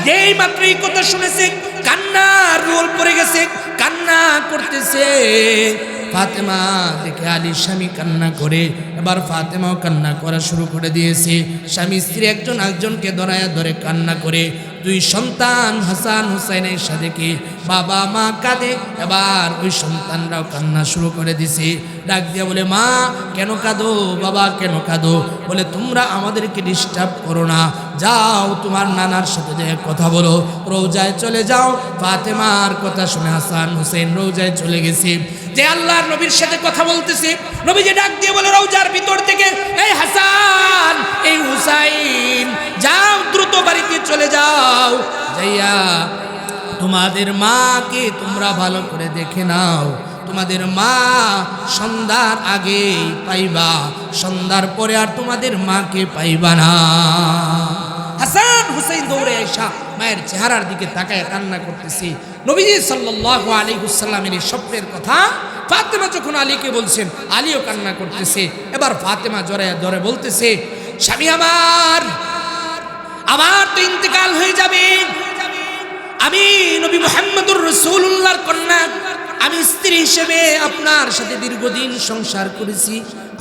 যেই মাত্র এই কথা শুনেছে কান্নার রোল পড়ে গেছে, কান্না করতেছে। ফাতেমা দেখে আলীর স্বামী কান্না করে, এবার ফাতেমাও কান্না করা শুরু করে দিয়েছে। স্বামী স্ত্রী একজন একজনকে ধরায়া ধরে কান্না করে। দুই সন্তান হাসান হুসাইন এসে দেখে বাবা মা কাঁদে, এবার ওই সন্তানরাও কান্না শুরু করে দিছে। ডাক দিয়া বলে, মা কেন কাঁদো, বাবা কেন কাঁদো? বলে, তোমরা আমাদেরকে ডিস্টার্ব করো না, যাও তোমার নানার সাথে যে কথা বলো, রওজায় চলে যাও। ফাতেমার কথা শুনে হাসান হুসাইন রওজায় চলে গেছে। যে আল্লাহর নবীর সাথে কথা বলতেছে, নবীজি ডাক দিয়ে বলে, রওজার ভিতর থেকে এই হাসান এই হুসাইন যাও, দ্রুত বাড়িতে চলে যাও, যাইয়া তোমাদের মাকে তোমরা ভালো করে দেখে নাও। তোমাদের মা সন্ধ্যার আগে পাইবা, সন্ধ্যার পরে আর তোমাদের মাকে পাইবা না। হাসান হুসাইন দৌড়ে আইসা মায়ের চেহারার দিকে তাকায় কান্না করতেছে। নবীজি সাল্লাল্লাহু আলাইহি ওয়াসাল্লামের এই স্বপ্নের কথা ফাতেমা যখন আলীকে বলছেন, আলীও কান্না করতেছে। এবার ফাতেমা জড়ায় ধরে বলতেছে, স্বামী আমার তো ইন্তেকাল হয়ে যাবে, আমি নবী মুহাম্মদুর রাসূলুল্লাহর কন্যা, আমি স্ত্রী হিসেবে আপনার সাথে দীর্ঘদিন সংসার করেছি,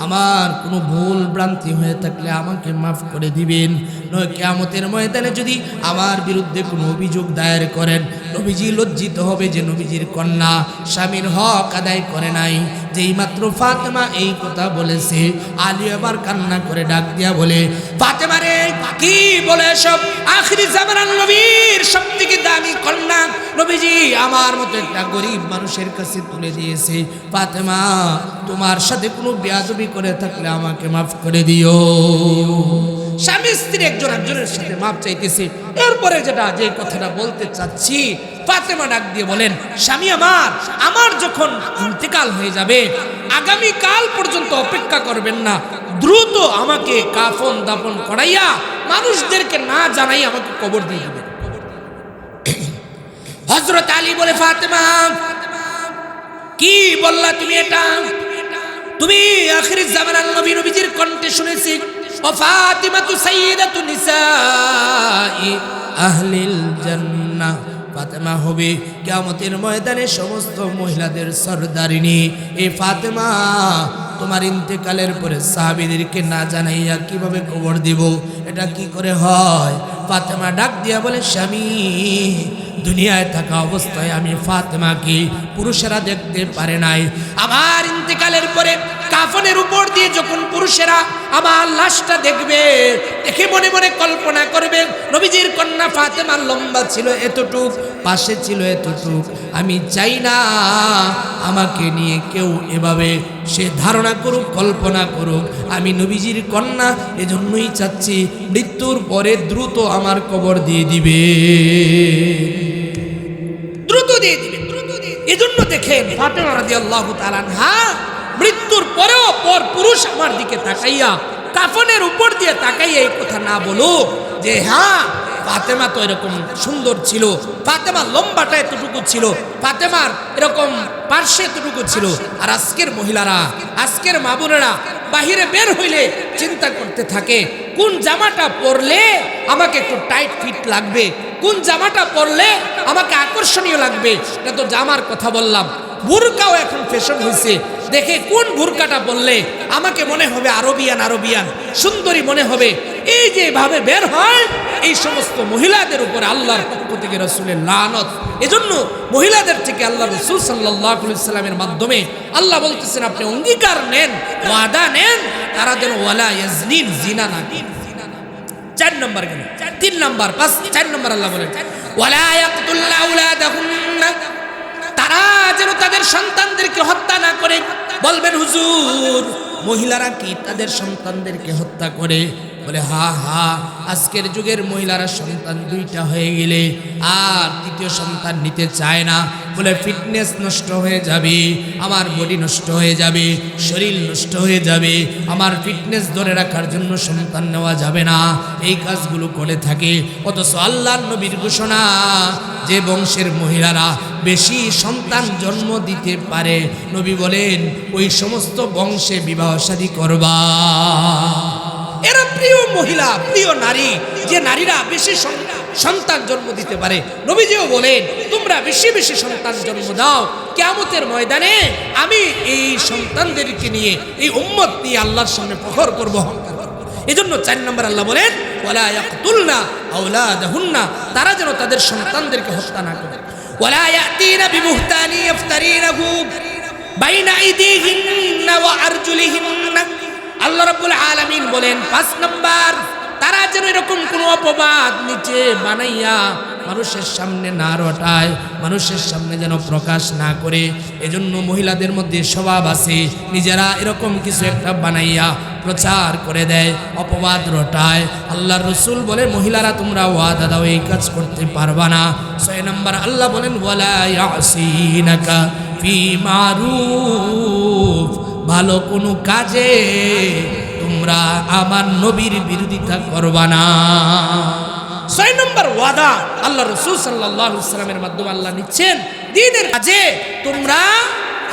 আমার কোনো ভুল ভ্রান্তি হয়ে থাকলে আমাকে মাফ করে দিবেন, নয় কিয়ামতের ময়দানে যদি আমার বিরুদ্ধে কোনো অভিযোগ দায়ের করেন নবীজি লজ্জিত হবে যে নবীজির কন্যা স্বামীর হক আদায় করে নাই। যেই মাত্র ফাতেমা এই কথা বলেছে, আলী এবার কান্না করে ডাক দিয়া বলে, ফাতেমা রে কি বলে সব? আখিরি জামানার নবীর সবথেকে দামি কন্যা নবীজি আমার মতো একটা গরিব মানুষের কাছে তুলে দিয়েছে। ফাতেমা তোমার সাথে কোনো বেয়াদবি করে থাকলে আমাকে মাফ করে দিও। স্বামী স্ত্রী একজন একজনের সাথে মাপ চাইতেছে। এরপরে যে কথাটা বলতে চাচ্ছি, ফাতেমা ডাক দিয়ে বলেন, স্বামী আমার যখন ইন্তেকাল হয়ে যাবে আগামী কাল পর্যন্ত অপেক্ষা করবেন না, দ্রুত আমাকে কাফন দাফন করাইয়া মানুষদেরকে না জানাই আমাকে কবর দিয়ে দিবেন। হযরত আলী বলে, ফাতেমা কি বললা তুমি? এটা তুমি আখিরি জামানার নবীজির কণ্ঠে শুনেছি, ও ফাতিমাতু সাইয়্যিদাতু নিসাই আহলিল জান্নাহ। ফাতেমা হবে কিয়ামতের ময়দানে সমস্ত মহিলাদের সরদারিনী। এই ফাতেমা তোমার ইন্তেকালের পরে সাহাবীদেরকে না জানাইয়া কিভাবে কবর দিব? এটা কি করে হয়? ফাতেমা ডাক দিয়া বলে, স্বামী, দুনিয়ায় থাকা অবস্থায় আমি ফাতেমাকে পুরুষেরা দেখতে পারে নাই। আমার ইন্তেকালের পরে কাফনের উপর দিয়ে যখন পুরুষেরা আমার লাশটা দেখবে, দেখে মনে মনে কল্পনা করবে নবীজির কন্যা ফাতেমার লম্বা ছিল এতটুক, পাশে ছিল এতটুক। আমি চাই না আমাকে নিয়ে কেউ এভাবে সে ধারণা করুক, কল্পনা করুক। আমি নবীজির কন্যা, এজন্যই চাচ্ছি মৃত্যুর পরে দ্রুত আমার কবর দিয়ে দিবে, দ্রুত দিয়ে দিবে। এজন্য দেখেন ফাতেমা রাদিয়াল্লাহু তাআলা আনহা মৃত্যুর পরেও পর পুরুষ আমার দিকে তাকাইয়া, কাফনের উপর দিয়ে তাকাইয়া এই কথা না বলো যে হ্যাঁ ফাতেমা তো এরকম সুন্দর ছিল, ফাতেমার লম্বাটা এতটুকু ছিল, ফাতেমার এরকম পার্শ্বে এতটুকু ছিল। আর আজকের মহিলারা, আজকের মা বোনেরা বাহিরে বের হইলে চিন্তা করতে থাকে কোন জামাটা পরলে আমাকে একটু টাইট ফিট লাগবে, কোন জামাটা পরলে আমাকে আকর্ষণীয় লাগবে। এটা তো জামার কথা বললাম, বুরকাও এখন ফ্যাশন হয়েছে। দেখে কোন বুরকাটা পরলে আমাকে মনে হবে আরবিয়ান আরবিয়ান সুন্দরী মনে হবে। এই যে ভাবে বের হয়, এই সমস্ত মহিলাদের উপরে আল্লাহর পক্ষ থেকে রাসূলের লানত। এজন্য মহিলাদের থেকে আল্লাহ রাসূল সাল্লাল্লাহু আলাইহি সাল্লামের মাধ্যমে আল্লাহ বলতেছেন, আপনি অঙ্গীকার নেন, ওয়াদা নেন, তারা যেন ওয়ালা ইয়াজনিন, জিনা না করে। 4 নম্বর গেল, 3 নম্বর 5 4 নম্বর আল্লাহ বলেন ওয়ালা ইয়াকতুলনা আওলাদাহুন্না, তারা যেন তাদের সন্তানদেরকে হত্যা না করে। বলবেন হুজুর, মহিলারা কি তাদের সন্তানদেরকে হত্যা করে? বলে হা হা, আজকের যুগের মহিলারা সন্তান 2টা হয়ে গেলে আর 3য় সন্তান নিতে চায় না। বলে ফিটনেস নষ্ট হয়ে যাবে, আমার বডি নষ্ট হয়ে যাবে, শরীর নষ্ট হয়ে যাবে, আমার ফিটনেস ধরে রাখার জন্য সন্তান নেওয়া যাবে না। এই কাজগুলো করে থাকে। অথচ আল্লাহর নবীর ঘোষণা, যে বংশের মহিলারা বেশি সন্তান জন্ম দিতে পারে, নবী বলেন ওই সমস্ত বংশে বিবাহ শাদী করবা। এরা প্রিয় মহিলা, প্রিয় নারী, যে নারীরা বেশি সন্তান জন্ম দিতে পারে। নবীজিও বলেন তোমরা বেশি বেশি সন্তান জন্ম দাও, কিয়ামতের ময়দানে আমি এই সন্তানদেরকে নিয়ে, এই উম্মত নিয়ে আল্লাহর সামনে ফখর করব। এজন্য 4 নম্বর আল্লাহ বলেন ওয়ালা ইয়াকতুলনা আওলাদাহুন্না, তারা যেন তাদের সন্তানদেরকে হত্যা না করে। ওয়ালা ইয়াতিনা বিবুহতানি ইফতারিনাহু বাইনা আইদিহিন্না ওয়া আরজুলিহিন্না। আল্লাহ রাব্বুল আলামিন বলেন 5 নম্বর, তারা যেন এরকম কোনো অপবাদ নিচে বানাইয়া মানুষের সামনে না রটায়, মানুষের সামনে যেন প্রকাশ না করে। এজন্য মহিলাদের মধ্যে স্বভাব আছে, নিজেরা এরকম কিছু একটা বানাইয়া প্রচার করে দেয়, অপবাদ রটায়। আল্লাহর রাসূল বলে মহিলারা তোমরা ওয়াদা দাও, এই কাজ করতে পারবা না। 6 নম্বর আল্লাহ বলেন ওয়ালা ইয়াসিনাকা ফি মারুফ, ভালো কোনো কাজে তোমরা আমার নবীর বিরোধিতা করবা না। 6 নম্বর ওয়াদা আল্লাহ রাসূল সাল্লাল্লাহু আলাইহি ওয়াসাল্লামের মাধ্যমে আল্লাহ নিচ্ছেন, দ্বীনের কাজে তোমরা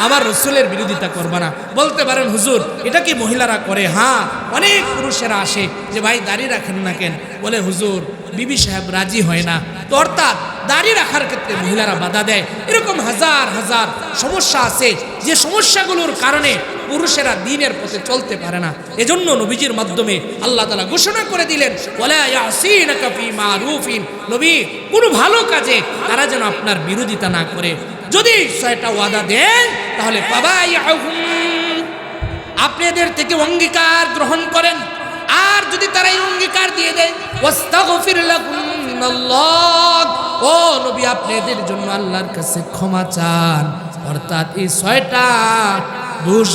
আমার রাসূলের বিরোধিতা করবা না। বলতে পারেন হুজুর এটা কি মহিলারা করে? হ্যাঁ, অনেক পুরুষেরা আসে যে ভাই দাড়ি রাখেন না কেন? বলে হুজুর বিবি সাহেব রাজি হয় না। তো অর্থাৎ দাড়ি রাখার ক্ষেত্রে মহিলারা বাধা দেয়। এরকম হাজার হাজার সমস্যা আছে, যে সমস্যাগুলোর কারণে পুরুষেরা দ্বীনের পথে চলতে পারে না। এজন্য নবীজির মাধ্যমে আল্লাহ তাআলা ঘোষণা করে দিলেন ওয়ালা ইয়াসিনাকা ফি মারুফিন, নবী কোনো ভালো কাজে তারা যেন আপনার বিরোধিতা না করে। যদি 6টা ওয়াদা দেন তাহলে ফাবাইহুম, আপনি এদের থেকে অঙ্গীকার গ্রহণ করেন। আর যদি তারা এই অঙ্গীকার দিয়ে দেয় ওয়াস্তাগফির লাকুমুল্লাহ, ও নবী আপনি এদের জন্য আল্লাহর কাছে ক্ষমা চান। অর্থাৎ এই 6টা দোষ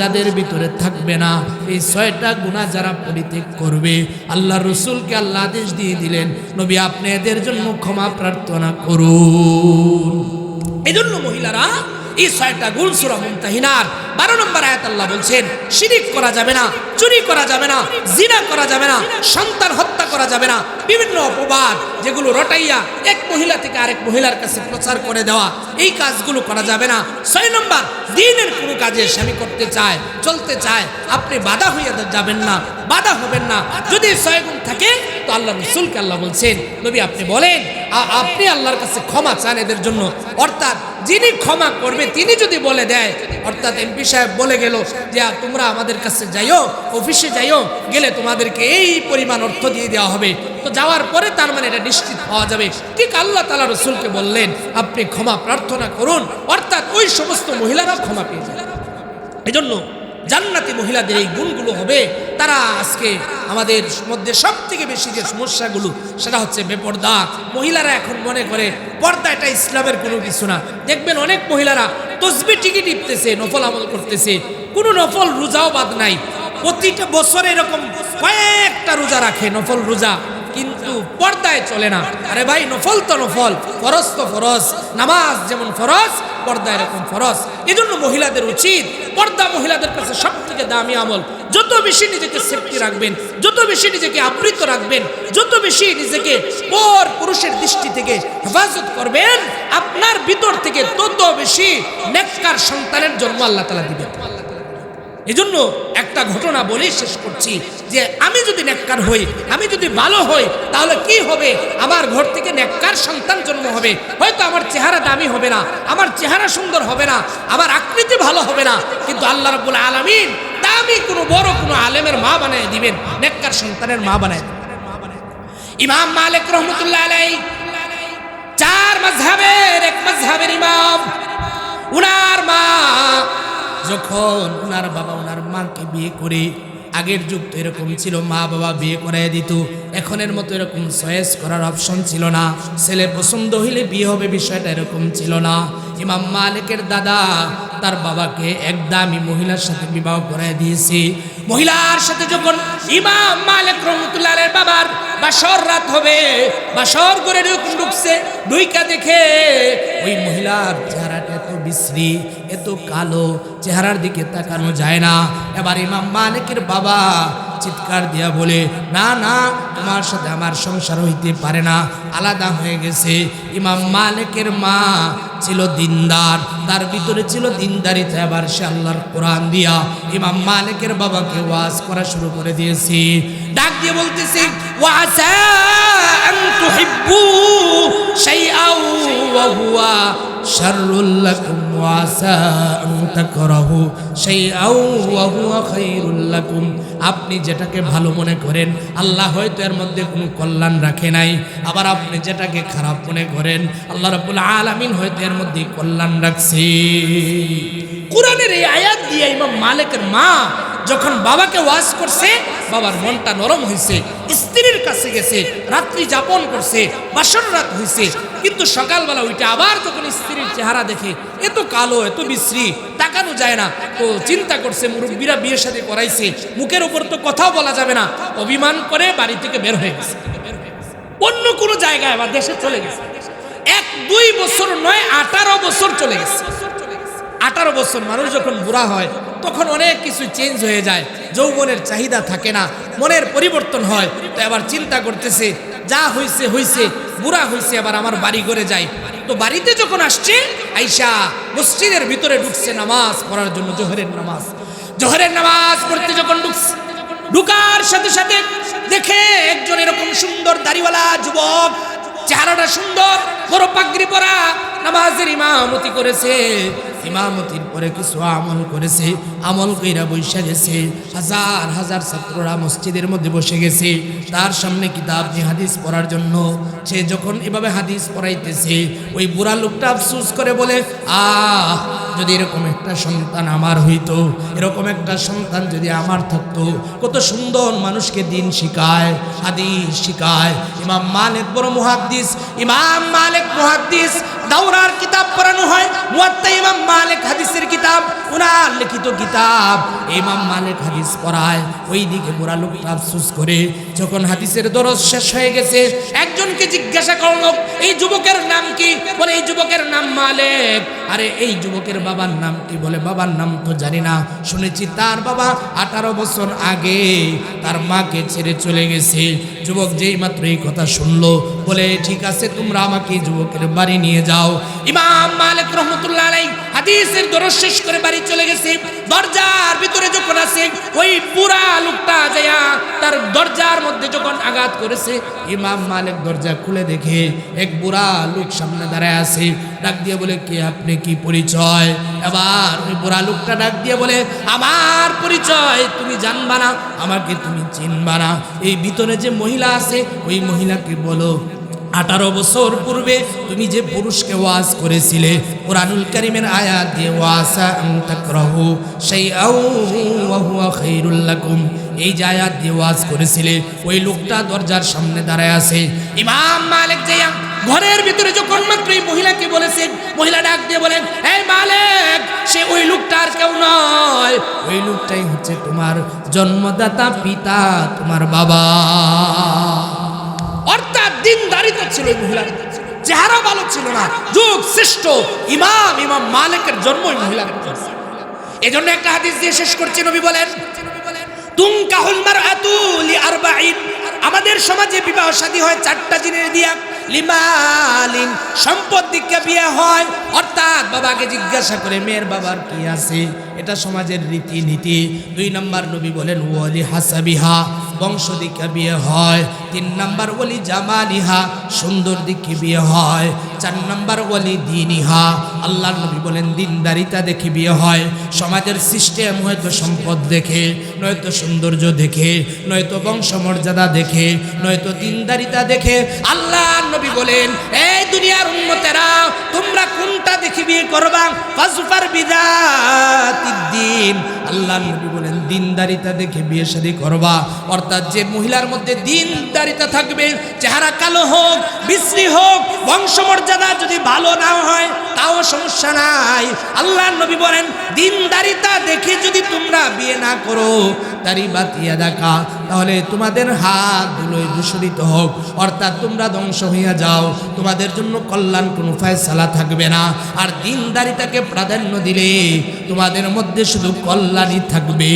যাদের ভিতরে থাকবে না, এই 6টা গুনাহ যারা পরিত্যাগ করবে, আল্লাহর রাসূলকে আল্লাহ আদেশ দিয়ে দিলেন নবী আপনি এদের জন্য ক্ষমা প্রার্থনা করুন। এজন্য মহিলারা এই 6টা গুণ সূরা মুমতাহিনার 12 নম্বর আয়াত আল্লাহ বলছেন শিরিক করা যাবে না, চুরি করা যাবে না, জিনা করা যাবে না, সন্তান হত্যা করা যাবে না, বিভিন্ন অপবাদ যেগুলো রটাইয়া এক মহিলা থেকে আরেক মহিলার কাছে প্রচার করে দেওয়া, এই কাজগুলো করা যাবে না। 6 নম্বর, দ্বীনের কোনো কাজে স্বামী করতে চায়, চলতে চায়, আপনি বাধা হইয়া যাবেন না, বাধা হবেন না। যদি 6 গুণ থাকে তো আল্লাহ রাসূলকে আল্লাহ বলছেন নবী আপনি বলেন, আপনি আল্লাহর কাছে ক্ষমা চান এদের জন্য। অর্থাৎ যিনি ক্ষমা করবে তিনি যদি বলে দেয়, অর্থাৎ এমপি সাহেব বলে গেল যে তোমরা আমাদের কাছে যাইও, অফিসে যাইও, গেলে তোমাদেরকে এই পরিমাণ অর্থ দিয়ে দেওয়া হবে, তো যাওয়ার পরে তার মানে এটা নিশ্চিত হওয়া যাবে। ঠিক আল্লাহ তাআলা রাসূলকে বললেন আপনি ক্ষমা প্রার্থনা করুন, অর্থাৎ ওই সমস্ত মহিলারা ক্ষমা পেয়ে যাবে। এজন্য জান্নাতি মহিলাদের এই গুণগুলো হবে। তারা আজকে আমাদের মধ্যে সব থেকে বেশি যে সমস্যাগুলো সেটা হচ্ছে বেপর্দা। মহিলারা এখন মনে করে পর্দা এটা ইসলামের কোনো কিছু না। দেখবেন অনেক মহিলারা তসবিহ ঠিকই টিপতেছে, নফল আমল করতেছে, কোনো নফল রোজাও বাদ নাই, প্রতিটা বছরে এরকম কয়েকটা রোজা রাখে, নফল রোজা, কিন্তু পর্দায় চলে না। আরে ভাই নফল তো নফল, ফরজ তো ফরজ, নামাজ যেমন ফরজ পর্দা এরকম ফরজ। এজন্য মহিলাদের উচিত পর্দা মহিলাদের কাছে সব থেকে দামি আমল। যত বেশি নিজেকে সেফটি রাখবেন, যত বেশি নিজেকে আবৃত রাখবেন, যত বেশি নিজেকে পর পুরুষের দৃষ্টি থেকে হেফাজত করবেন, আপনার ভিতর থেকে তত বেশি নেককার সন্তানের জন্ম আল্লাহ তাআলা দিবেন। এজন্য একটা ঘটনা বলে শেষ করছি যে আমি যদি নেককার হই, আমি যদি ভালো হই, তাহলে কি হবে? আমার ঘর থেকে নেককার সন্তান জন্ম হবে। হয়তো আমার চেহারা দামি হবে না, আমার চেহারা সুন্দর হবে না, আমার আকৃতি ভালো হবে না, কিন্তু আল্লাহ রাব্বুল আলামিন দামি কোনো বড় কোনো আলেমের মা বানায় দিবেন, নেককার সন্তানের মা বানায় দিবেন। ইমাম মালিক রহমতুল্লাহ আলাইহি 4 মাযহাবের এক মাযহাবের ইমাম, উনার মা যখন ওনার বাবা ওনার মাকে বিয়ে করে, আগের যুগ তো এরকম ছিল মা বাবা বিয়ে করাই দিত, এখনের মতো এরকম চয়েস করার অপশন ছিল না, ছেলে পছন্দ হইলে বিয়ে হবে বিষয়টা এরকম ছিল না। ইমাম মালিকের দাদা তার বাবাকে এক দামি মহিলার সাথে বিবাহ করাই দিয়েছে। মহিলার সাথে যখন ইমাম মালিক রহমতুল্লাহ আলাইহির বাবার বাসর রাত হবে, বাসর করে ঢুকছে, ঢুইকা দেখে ওই মহিলার চেহারাটা এত বিশ্রী, এত কালো, চেহারার দিকে তাকানো যায় না। এবার ইমাম মালিকের বাবা চিৎকার দিয়া বলে, না না, তোমার সাথে আমার সংসার হইতে পারে না, আলাদা হয়ে গেছে। ইমাম মালিকের মা ছিল দিনদার, তার ভিতরে ছিল দিনদারিতা। এবার সে আল্লাহর কোরআন দিয়া ইমাম মালিকের বাবাকে ওয়াজ করা শুরু করে দিয়েছে। ডাক দিয়ে বলতেছে, ওয়াসা আন তুহিব্বু শাইআন ওয়া হুয়া শাররুল লাকুম ওয়াসা আন তাকরাহু শাইআন ওয়া হুয়া খায়রুল লাকুম। আপনি যেটাকে ভালো মনে করেন আল্লাহ হয়তো এর মধ্যে কোনো কল্যাণ রাখে নাই, আবার আপনি যেটাকে খারাপ মনে করেন আল্লাহ রাব্বুল আলামিন হয়তো এর মধ্যে কল্যাণ রাখছে। কোরআনের এই আয়াত দিয়ে ইমাম মালিকের মা যখন বাবাকে ওয়াজ করছে, বাবার মনটা নরম হয়েছে, স্ত্রীর কাছে গেছে, রাত্রি যাপন করছে, বাসর রাত হয়েছে, কিন্তু সকালবেলা ওইটা আবার যখন স্ত্রীর চেহারা দেখে এত কালো, এত বিশ্রী, তাকানো যায় না, তো চিন্তা করছে মুরব্বীরা বিয়ের সাথে করাইছে, মুখের উপর তো কথাও বলা যাবে না, অভিমান করে বাড়ি থেকে বের হয়ে গেছে, অন্য কোনো জায়গায় আবার দেশে চলে গেছে। 1-2 বছর নয়, 18 বছর চলে গেছে। 18 বছর মানুষ যখন বুড়া হয় তখন অনেক কিছু চেঞ্জ হয়ে যায়, যৌবনের চাহিদা থাকে না, মনের পরিবর্তন হয়। তো এবার চিন্তা করতেছে যা হইছে হইছে, বুড়া হইছে, এবার আমার বাড়ি ঘরে যাই। তো বাড়িতে যখন আসছে, আইসা মসজিদের ভিতরে ঢুকছে নামাজ পড়ার জন্য, জোহরের নামাজ পড়তে যখন ঢুকছে, ঢুকার সাথে সাথে দেখে একজন এরকম সুন্দর দাড়িওয়ালা যুবক, চেহারাটা সুন্দর, বড় পাগড়ি পরা, নামাজের ইমামতি করেছে। ইমামতির পরে কিছু আমল করেছে, আমল কইরা বসে গেছে। হাজার হাজার ছাত্ররা মসজিদের মধ্যে বসে গেছে, তার সামনে কিতাব নিয়ে হাদিস পড়ার জন্য। সে যখন এভাবে হাদিস পড়াইতেছে, ওই বুড়া লোকটা আফসোস করে বলে, যদি এরকম একটা সন্তান আমার হইতো, এরকম একটা সন্তান যদি আমার থাকতো, কত সুন্দর মানুষকে দিন শিখায়, হাদিস শিখায়। ইমাম মালিক বড় মুহাদ্দিস, ইমাম মালিক মুহাদ্দিস, দাওরার কিতাব পড়ানো হয়, মুয়াত্তা ইমাম মালিক হাদিসের কিতাব, ওনার লিখিত কিতাব। ইমাম মালিক হাদিস পড়ায়, ওইদিকে বুড়া লোকটা আফসোস করে যখন হাদিসের দরস শেষ হয়ে গেছে, একজনকে জিজ্ঞাসা করলো এই যুবকের নাম কি? বলে এই যুবকের নাম মালিক। আরে এই যুবকের বাবার নাম কি? বলে বাবার নাম তো জানি না, শুনেছি তার বাবা 18 বছর আগে তার মাকে ছেড়ে চলে গেছে। যুবক যেই মাত্র এই কথা শুনলো, বলে ঠিক আছে, তোমরা আমাকে যুবকের বাড়ি নিয়ে যাও। ইমাম মালিক রহমতুল্লাহ আলাইহি হাদিসের দরস শেষ করে বাড়ি চলে গেছে। দরজার ভিতরে যখন আছে, ওই বুড়া লোকটা যায়া তার দরজার মধ্যে যখন আঘাত করেছে, ইমাম মালিক দরজা খুলে দেখে এক বুড়া লোক সামনে দাঁড়ায় আছে। ডাক দিয়ে বলে, কে আপনি, কি পরিচয়? এবার ওই বুড়া লোকটা ডাক দিয়ে বলে, আমার পরিচয় তুমি জানবা না, আমাকে তুমি চিনবা না। এই ভিতরে যে মহিলা আছে, ওই মহিলাকে বলো 18 বছর পূর্বে তুমি যে পুরুষকে ওয়াজ করেছিলে, কুরআনুল কারীমের আয়াত দিয়ে, ওয়াসা আন তাকরাহু শাইআও ওয়া হুয়া খায়রুল লাকুম, এই যে আয়াত দিয়ে ওয়াজ করেছিলে, ওই লোকটা দরজার সামনে দাঁড়ায় আছে। ইমাম মালিক যাইয়া ঘরের ভিতরে যখন মাত্র এই মহিলাকে বলেছে, মহিলা ডাক দিয়ে বলেন, এই মালিক, সে ওই লোকটার কেউ নয়, ওই লোকটাই হচ্ছে তোমার জন্মদাতা পিতা, তোমার বাবা। অর্থাৎ দিনদারিতা ছিল এই মহিলার, চেহারা ভালো ছিল না। যুগ শ্রেষ্ঠ ইমাম মালিকের জন্ম এই মহিলার। এজন্য একটা হাদিস দিয়ে শেষ করছে, নবী বলেন, তুনকাহুল মারআতু লিআরবাঈন, আমাদের সমাজে বিবাহ শাদী হয় 4টা জিনিস দিয়া। লিমালিন, সম্পদ দিকে বিয়ে হয়, অর্থাৎ বাবাকে জিজ্ঞাসা করে মেয়ের বাবার কি আছে, এটা সমাজের রীতিনীতি। 2 নম্বর নবী বলেন, ওয়ালি হাসাবিহা, বংশ দিকে বিয়ে হয়। 3 নম্বর ওয়ালি জামালিহা, সুন্দর দিকে বিয়ে হয়। 4 নম্বর ওয়ালি দীনিহা, আল্লাহর নবী বলেন দিনদারিতা দেখে বিয়ে হয়। সমাজের সিস্টেম হয়তো সম্পদ দেখে, নয়তো সৌন্দর্য দেখে, নয়তো বংশমর্যাদা দেখে, নয়তো দিনদারিতা দেখে। আল্লাহর নবী বলেন, এই দুনিয়ার উম্মতেরা, তোমরা কোনটা দেখে বিয়ে করবা? ফাজফার বিযাতিদ্দিন, আল্লাহর নবী বলেন দিনদারিতা দেখে বিয়ে শাদী করবা। অর্থাৎ যে মহিলার মধ্যে দিনদারিতা থাকবে, চেহারা কালো হোক, বিশ্রী হোক, বংশমর্যাদা যদি ভালো না হয় তাও সমস্যা নাই। আল্লাহর নবী বলেন দিনদারিতা দেখে যদি তোমরা বিয়ে না করো, দাড়ি বাতিয়া দেখা, তাহলে তোমাদের হাত ধুলোয় দূষিত হোক, অর্থাৎ তোমরা ধ্বংস হইয়া যাও, তোমাদের জন্য কল্যাণ কোনো ফয়সালা থাকবে না। আর দিনদারিতাকে প্রাধান্য দিলে তোমাদের মধ্যে শুধু কল্যাণই থাকবে।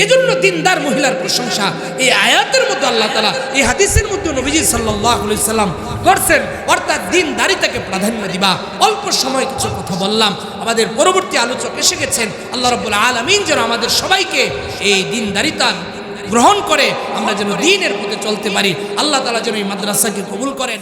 এজন্য দিনদার মহিলার প্রশংসা এই আয়াতের মধ্যে আল্লাহ তাআলা, এই হাদিসের মধ্যে নবীজি সাল্লাল্লাহু আলাইহি সাল্লাম করছেন। অর্থাৎ দিনদারিতাকে প্রাধান্য দিবা। অল্প সময় কিছু কথা বললাম, আমাদের পরবর্তী আলোচক এসে গেছেন। আল্লাহ রাব্বুল আলামিন যেন আমাদের সবাইকে এই দিনদারিতা গ্রহণ করে আমরা যেন দ্বীনের পথে চলতে পারি। আল্লাহ তাআলা যেন এই মাদ্রাসাকে কবুল করেন।